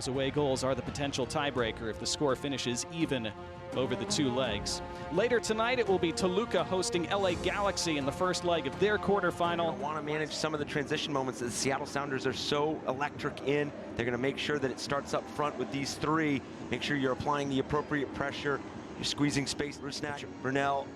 Those away goals are the potential tiebreaker if the score finishes even over the two legs. Later tonight, it will be Toluca hosting LA Galaxy in the first leg of their quarterfinal. Want to manage some of the transition moments. The Seattle Sounders are so electric in. They're going to make sure that it starts up front with these three. Make sure you're applying the appropriate pressure. You're squeezing space. Rusnak, Brunel,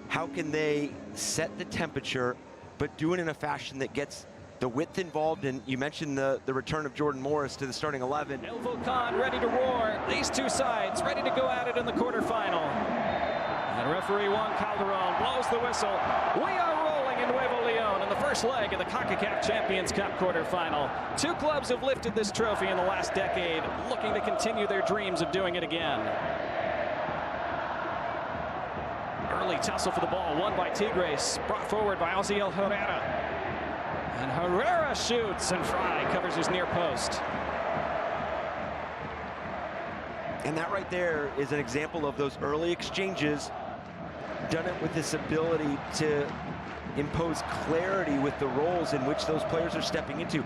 how can they set the temperature, but do it in a fashion that gets the width involved? And you mentioned the return of Jordan Morris to the starting 11. El Volcan ready to roar. These two sides ready to go at it in the quarterfinal. And referee Juan Calderon blows the whistle. We are rolling in Nuevo Leon in the first leg of the Concacaf Champions Cup quarterfinal. Two clubs have lifted this trophy in the last decade, looking to continue their dreams of doing it again. Early tussle for the ball, won by Tigres, brought forward by Osiel Herrera. And Herrera shoots, and Fry covers his near post. And that right there is an example of those early exchanges, done it with this ability to impose clarity with the roles in which those players are stepping into.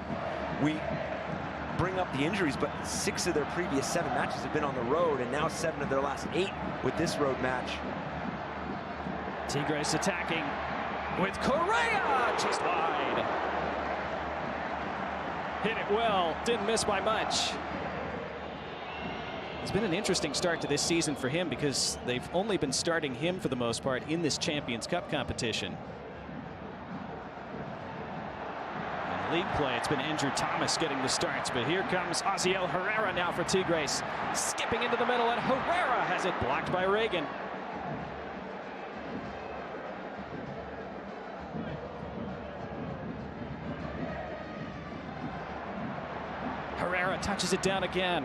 We bring up the injuries, but 6 of their previous 7 matches have been on the road, and now 7 of their last 8 with this road match. Tigres attacking with Correa, just wide. Hit it well, didn't miss by much. It's been an interesting start to this season for him because they've only been starting him for the most part in this Champions Cup competition. In league play, it's been Andrew Thomas getting the starts, but here comes Osiel Herrera now for Tigres. Skipping into the middle, and Herrera has it blocked by Reagan. Herrera touches it down again.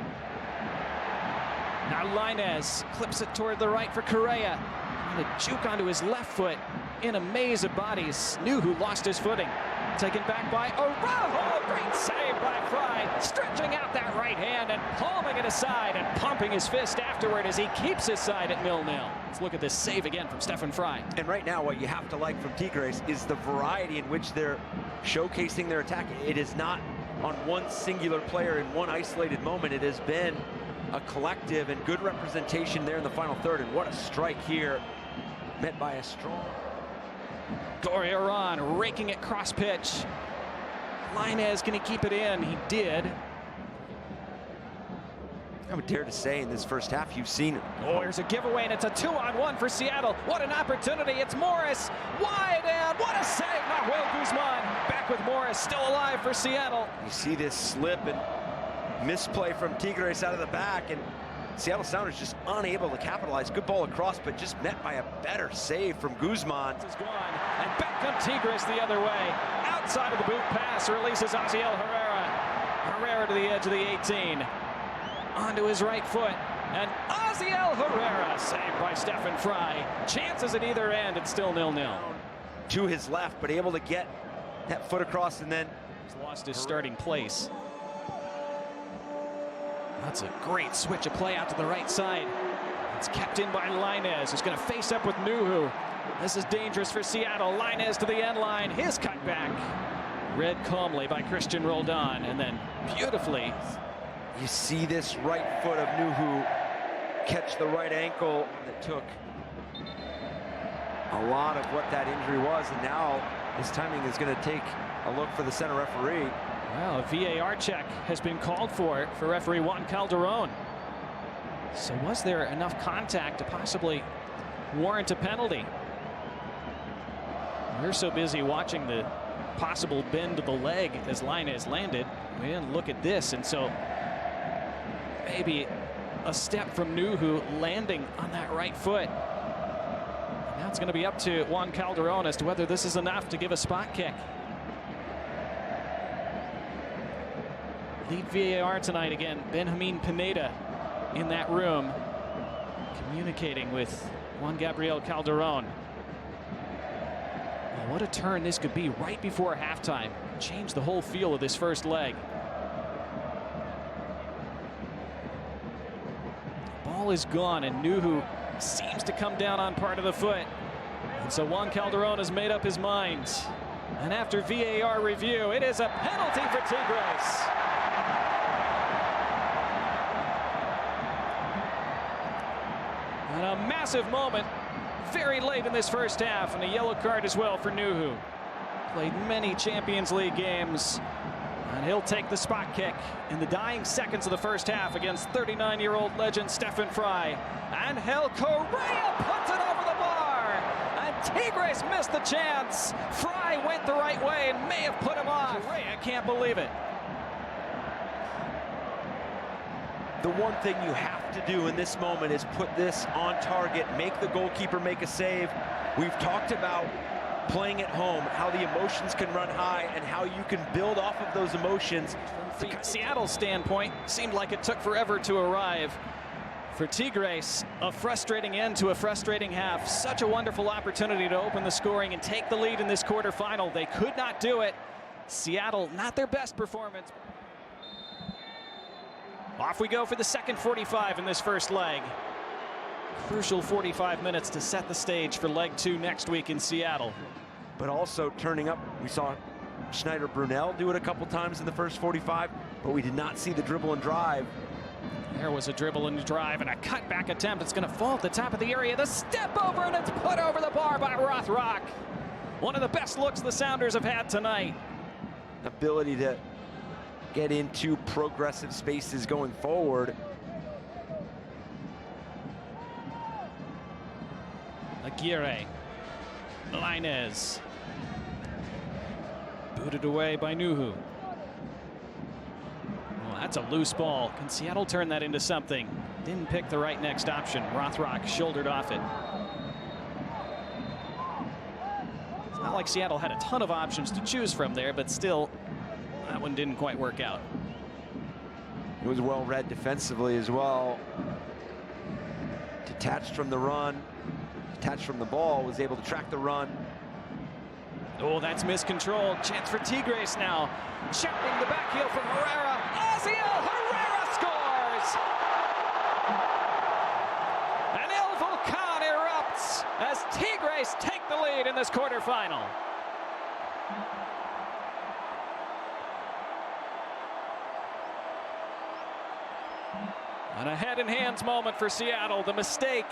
Now Lainez clips it toward the right for Correa. And a juke onto his left foot in a maze of bodies. Nuhu lost his footing. Taken back by Araujo. Great save by Fry. Stretching out that right hand and palming it aside and pumping his fist afterward as he keeps his side at 0-0. Let's look at this save again from Stefan Fry. And right now what you have to like from Tigres is the variety in which they're showcasing their attack. It is not on one singular player in one isolated moment. It has been a collective and good representation there in the final third. And what a strike here, met by a strong Gorriaran raking it cross pitch. Lainez, can he keep it in? He did. I would dare to say in this first half you've seen it. Oh, here's a giveaway, and it's a 2-on-1 for Seattle. What an opportunity. It's Morris wide, and what a save. Nahuel Guzman back with Morris still alive for Seattle. You see this slip and misplay from Tigres out of the back, and Seattle Sounders just unable to capitalize. Good ball across, but just met by a better save from Guzman. Is gone, and back comes Tigres the other way. Outside of the boot pass, releases Osiel Herrera. Herrera to the edge of the 18. Onto his right foot, and Osiel Herrera saved by Stefan Fry. Chances at either end, it's still 0-0. To his left, but able to get that foot across, and then he's lost his starting place. That's a great switch of play out to the right side. It's kept in by Lainez, who's going to face up with Nuhu. This is dangerous for Seattle. Lainez to the end line, his cutback. Read calmly by Christian Roldan, and then beautifully. You see this right foot of Nuhu catch the right ankle that took a lot of what that injury was, and now his timing is going to take a look for the center referee. Well, a VAR check has been called for referee Juan Calderon. So was there enough contact to possibly warrant a penalty? We're so busy watching the possible bend of the leg as Lainez landed. We didn't look at this, and so maybe a step from Nuhu landing on that right foot. And now it's going to be up to Juan Calderon as to whether this is enough to give a spot kick. Lead VAR tonight again, Benjamin Pineda in that room, communicating with Juan Gabriel Calderon. Well, what a turn this could be right before halftime. Change the whole feel of this first leg. The ball is gone, and Nuhu seems to come down on part of the foot. And so Juan Calderon has made up his mind. And after VAR review, it is a penalty for Tigres. And a massive moment very late in this first half, and a yellow card as well for Nuhu. Played many Champions League games, and he'll take the spot kick in the dying seconds of the first half against 39-year-old legend Stefan Fry. And Correa puts it over the bar, and Tigres missed the chance. Fry went the right way and may have put him off. Correa can't believe it. The one thing you have to do in this moment is put this on target, make the goalkeeper make a save. We've talked about playing at home, how the emotions can run high and how you can build off of those emotions. From Seattle's standpoint, seemed like it took forever to arrive. For Tigres, a frustrating end to a frustrating half. Such a wonderful opportunity to open the scoring and take the lead in this quarterfinal. They could not do it. Seattle, not their best performance. Off we go for the second 45 in this first leg. Crucial 45 minutes to set the stage for leg 2 next week in Seattle. But also turning up, we saw Schneider-Brunel do it a couple times in the first 45, but we did not see the dribble and drive. There was a dribble and drive and a cutback attempt. It's going to fall at the top of the area. The step over, and it's put over the bar by Rothrock. One of the best looks the Sounders have had tonight. Ability to get into progressive spaces going forward. Aguirre, Lainez, booted away by Nuhu. Well, that's a loose ball. Can Seattle turn that into something? Didn't pick the right next option. Rothrock shouldered off it. It's not like Seattle had a ton of options to choose from there, but still, that one didn't quite work out. It was well read defensively as well. Detached from the run, detached from the ball, was able to track the run. Oh, that's miscontrolled. Chance for Tigres now. Chipping the back heel from Herrera. Ozziel Herrera scores! And El Volcan erupts as Tigres take the lead in this quarterfinal. And a head and hands moment for Seattle. The mistake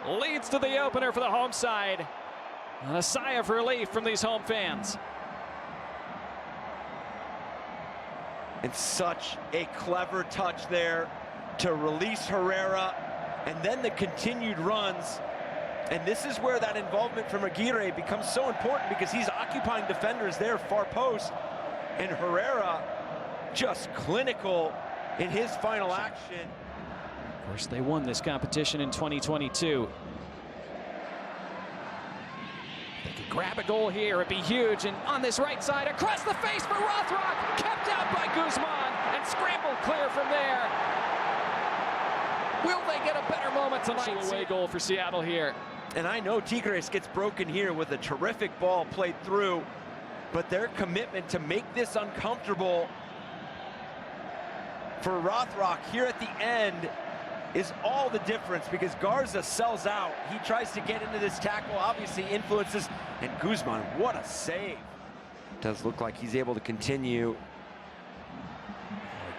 leads to the opener for the home side. And a sigh of relief from these home fans. And such a clever touch there to release Herrera, and then the continued runs. And this is where that involvement from Aguirre becomes so important, because he's occupying defenders there far post, and Herrera just clinical in his final action. Of course, they won this competition in 2022. They could grab a goal here, it'd be huge. And on this right side, across the face for Rothrock, kept out by Guzman, and scrambled clear from there. Will they get a better moment tonight? Away goal for Seattle here. And I know Tigres gets broken here with a terrific ball played through, but their commitment to make this uncomfortable for Rothrock here at the end is all the difference, because Garza sells out. He tries to get into this tackle, obviously influences, and Guzman, what a save. Does look like he's able to continue.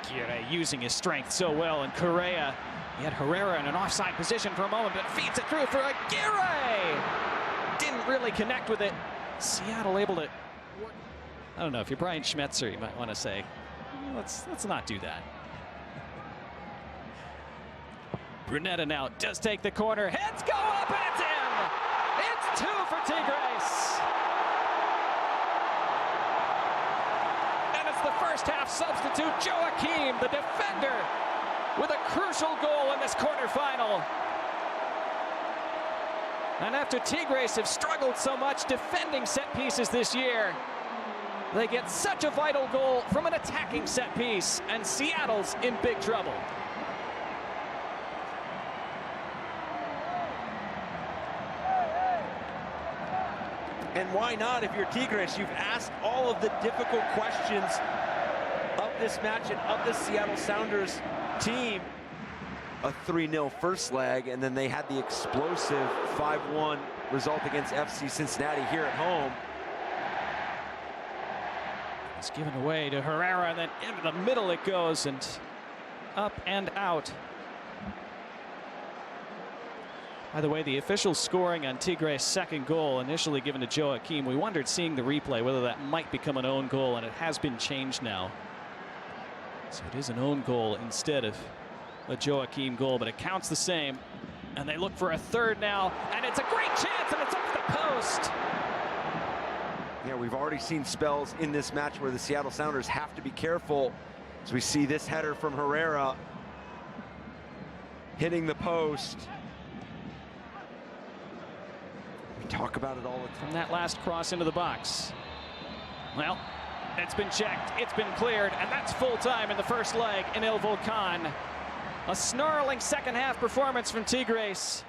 Aguirre using his strength so well, and Correa, he had Herrera in an offside position for a moment, but feeds it through for Aguirre. Didn't really connect with it. Seattle able to, I don't know, if you're Brian Schmetzer, you might want to say, let's not do that. Brunetta now does take the corner. Heads go up, and it's in! It's 2 for Tigres! And it's the first half substitute, Joaquim, the defender, with a crucial goal in this quarterfinal. And after Tigres have struggled so much defending set pieces this year, they get such a vital goal from an attacking set piece, and Seattle's in big trouble. And why not if you're Tigres? You've asked all of the difficult questions of this match and of this Seattle Sounders team. A 3-0 first leg, and then they had the explosive 5-1 result against FC Cincinnati here at home. It's given away to Herrera, and then into the middle it goes, and up and out. By the way, the official scoring on Tigres' second goal, initially given to Joaquim, we wondered, seeing the replay, whether that might become an own goal, and it has been changed now. So it is an own goal instead of a Joaquim goal, but it counts the same. And they look for a third now, and it's a great chance, and it's off the post. Yeah, we've already seen spells in this match where the Seattle Sounders have to be careful. As we see this header from Herrera hitting the post. We talk about it all the time. From that last cross into the box. Well, it's been checked, it's been cleared, and that's full time in the first leg in El Volcan. A snarling second half performance from Tigres.